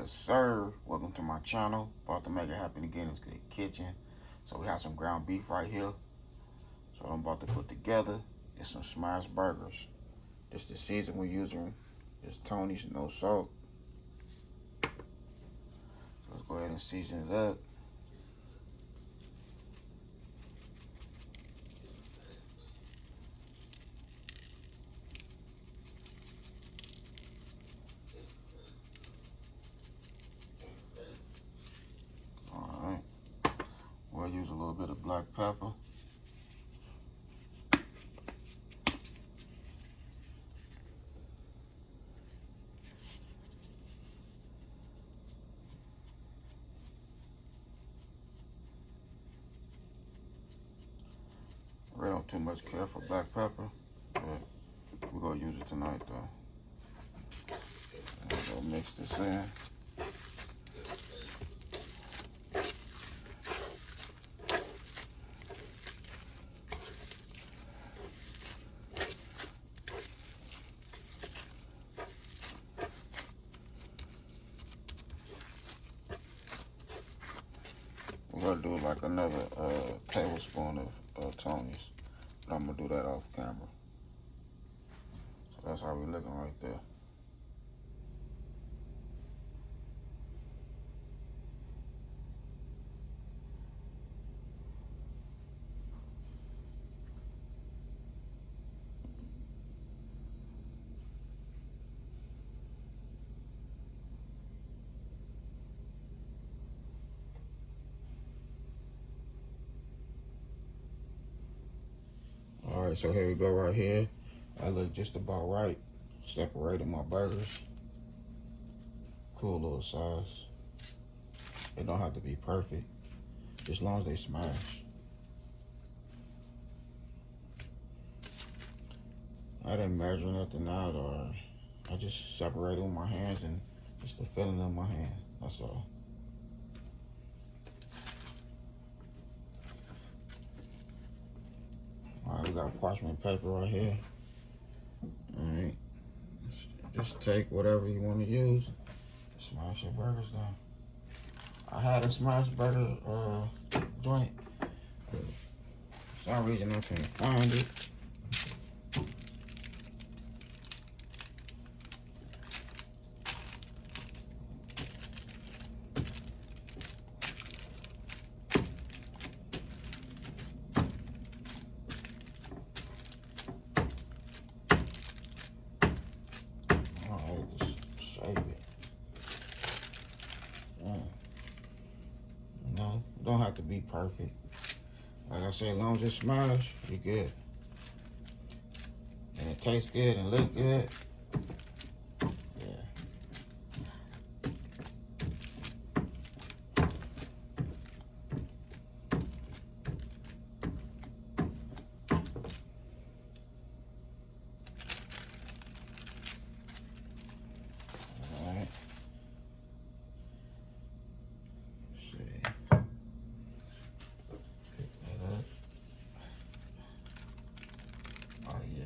Yes, sir. Welcome to my channel. About to make it happen again. It's Good Kitchen. So we have some ground beef right here. So what I'm about to put together is some smashed burgers. This is the season we're using. It's Tony's, no salt. So let's go ahead and season it up. Alright. We'll use a little bit of black pepper. I don't too much care for black pepper, but we're gonna use it tonight though. And we'll mix this in. We're gonna do like another tablespoon of Tony's. But I'm gonna do that off camera. So that's how we're looking right there. All right, so here we go right here. I look just about right. Separated my burgers. Cool little size. It don't have to be perfect, as long as they smash. I didn't measure nothing out, or I just separated with my hands and just the feeling of my hand. That's all. All right, we got parchment paper right here. All right, just take whatever you want to use. Smash your burgers down. I had a smash burger joint, but for some reason I can't find it. No, don't have to be perfect. Like I said, as long as it's smashed, you're good. And it tastes good and look good. Yeah. All right.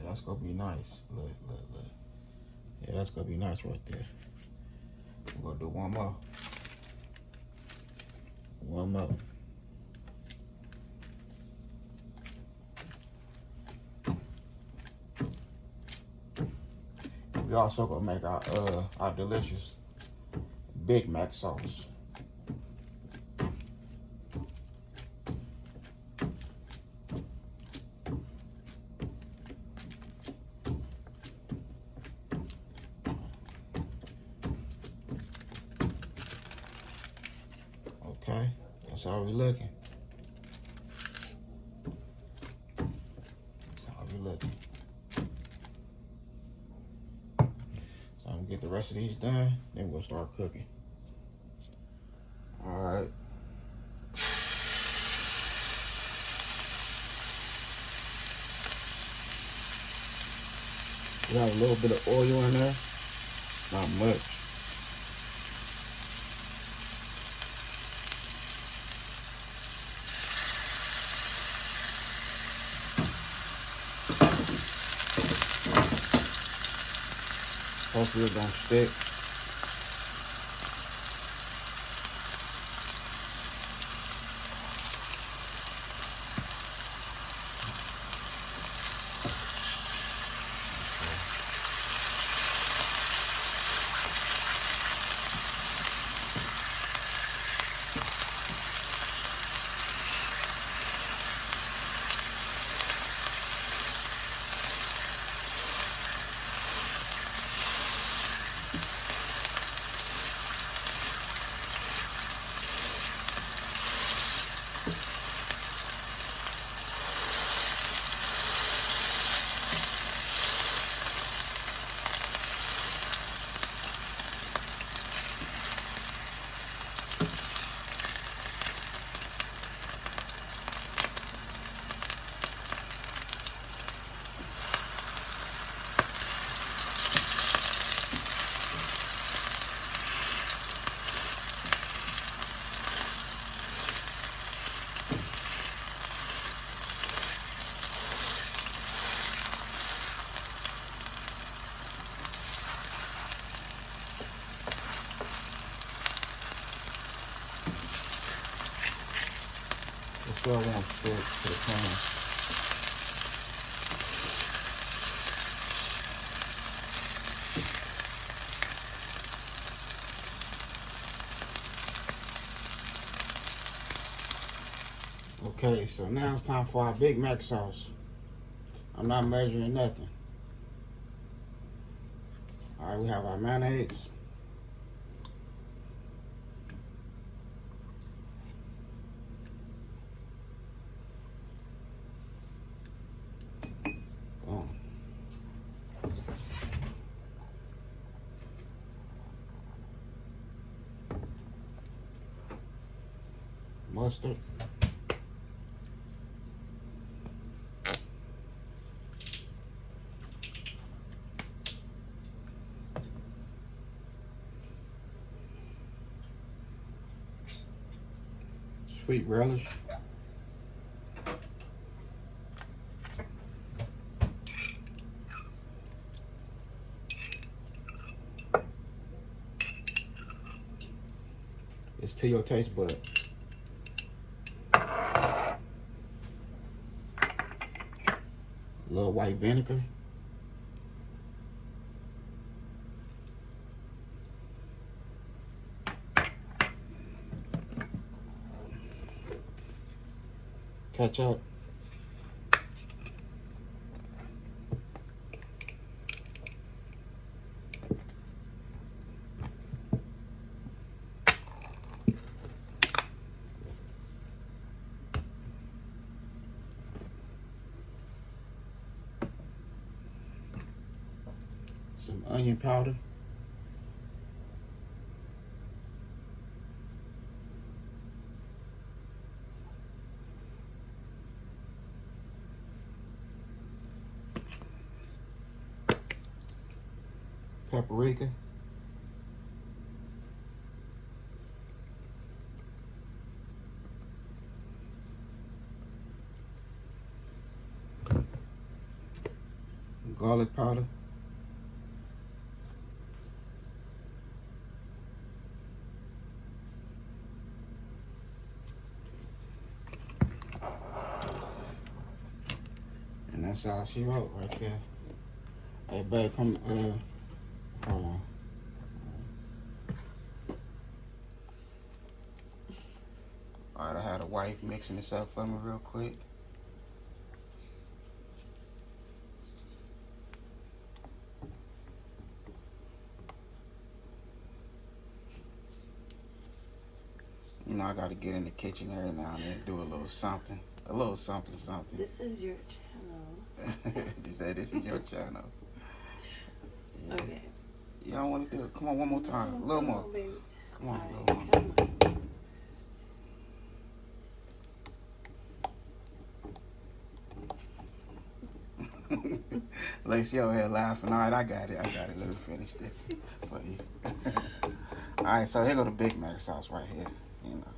That's gonna be nice. Look. Yeah, that's gonna be nice right there. We're gonna do one more. One more. We also gonna make our delicious Big Mac sauce. Okay, that's how we looking. That's how we looking. So I'm gonna get the rest of these done, then we'll start cooking. All right. We have a little bit of oil in there, not much. Hopefully it don't stick. sure it won't stick to the pan. Okay, so now it's time for our Big Mac sauce. I'm not measuring nothing. Alright, we have our mayonnaise. Boom. Mustard. Sweet relish. It's to your taste bud. A little white vinegar. Ketchup. Some onion powder. Paprika. Garlic powder. And that's all she wrote right there. Hey, babe, come, hold on. All right, I had a wife mixing this up for me real quick. You know, I got to get in the kitchen every now and then, do a little something. A little something. This is your channel. She said this is your channel. Yeah. Okay. You don't want to do it. Come on, one more time. A little more. Baby. Come on, All a right, little more. come on. Lacey over here laughing. All right, I got it. Let me finish this for you. All right, so here go the Big Mac sauce right here. You know.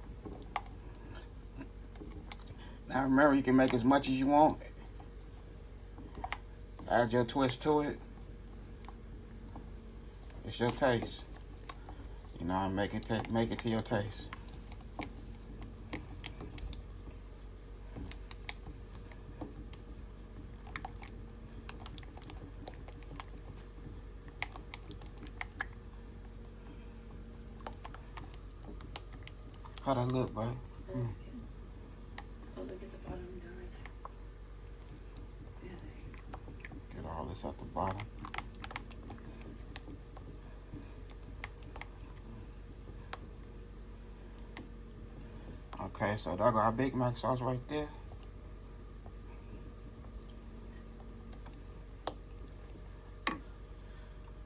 Now remember, you can make as much as you want. Add your twist to it. It's your taste. You know, make it to your taste. How that look, babe? That's good. Oh, look at the bottom down right there. Yeah, there you go. Get all this at the bottom. Okay, so that got our Big Mac sauce right there.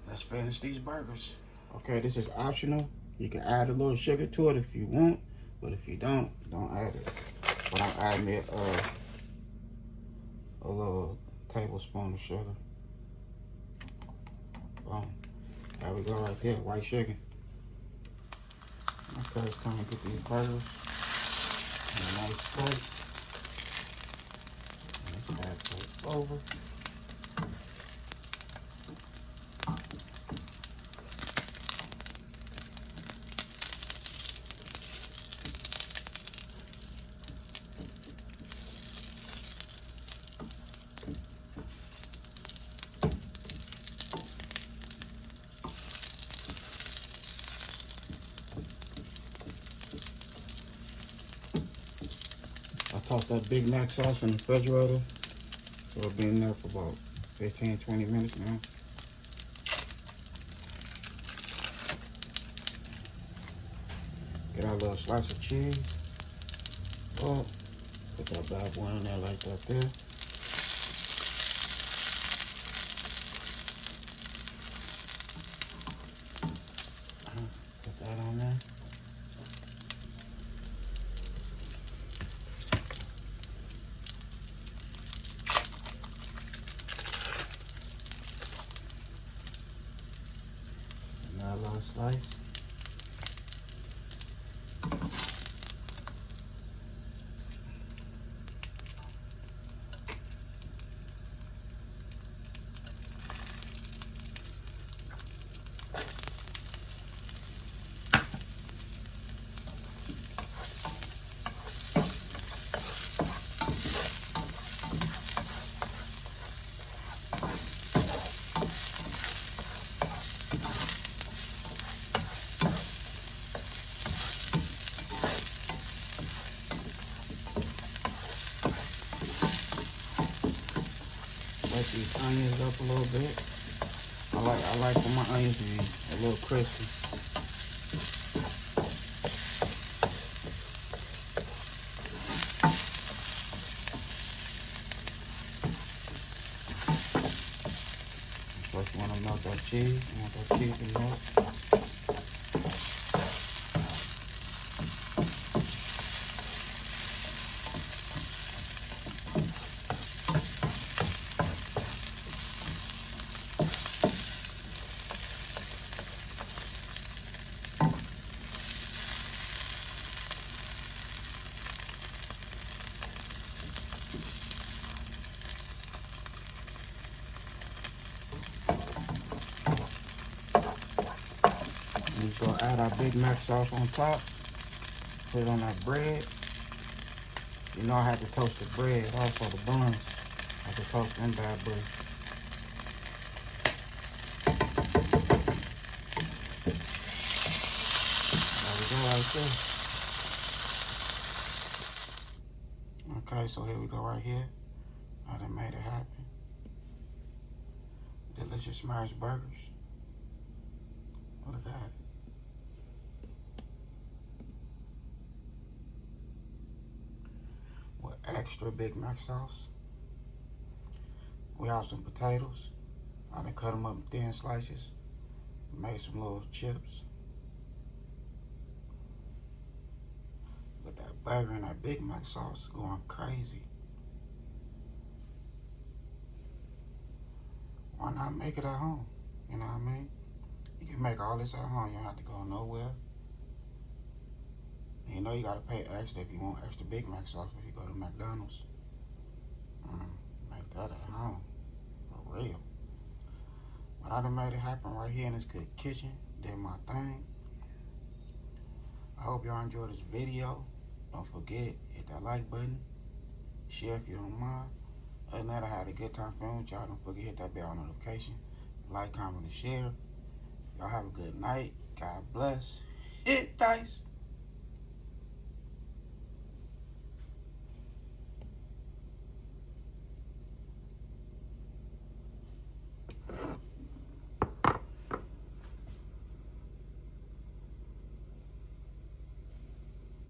Let's finish these burgers. Okay, this is optional. You can add a little sugar to it if you want, but if you don't add it. But I'm adding it a little tablespoon of sugar. Boom. There we go right there, white sugar. Okay, it's time to get these burgers in a nice plate. Let's add this over. toss that Big Mac sauce in the refrigerator. So it'll be in there for about 15-20 minutes now. Get our little slice of cheese. Oh, put that bad boy in there like that there. Put that on there. Another little slice. Wet these onions up a little bit. I like for my onions to be a little crispy. First you want to melt that cheese. You want that cheese to melt. We're going to add our Big Mac sauce on top. Put it on our bread. You know I have to toast the bread, also the buns. I have to toast them bad boys. There we go right there. Okay, so here we go right here. I done made it happen. Delicious smashed burgers. Look at that. With extra Big Mac sauce. We have some potatoes. I done cut them up in thin slices. Made some little chips. With that burger and that Big Mac sauce going crazy. Why not make it at home? You know what I mean? You can make all this at home. You don't have to go nowhere. And you know you gotta pay extra if you want extra Big Mac sauce if you go to McDonald's. Make that at home. For real. But I done made it happen right here in this good kitchen. Did my thing. I hope y'all enjoyed this video. Don't forget, hit that like button. Share if you don't mind. Other than that, I had a good time filming with y'all. Don't forget, hit that bell notification. Like, comment, and share. Y'all have a good night. God bless. Hit dice.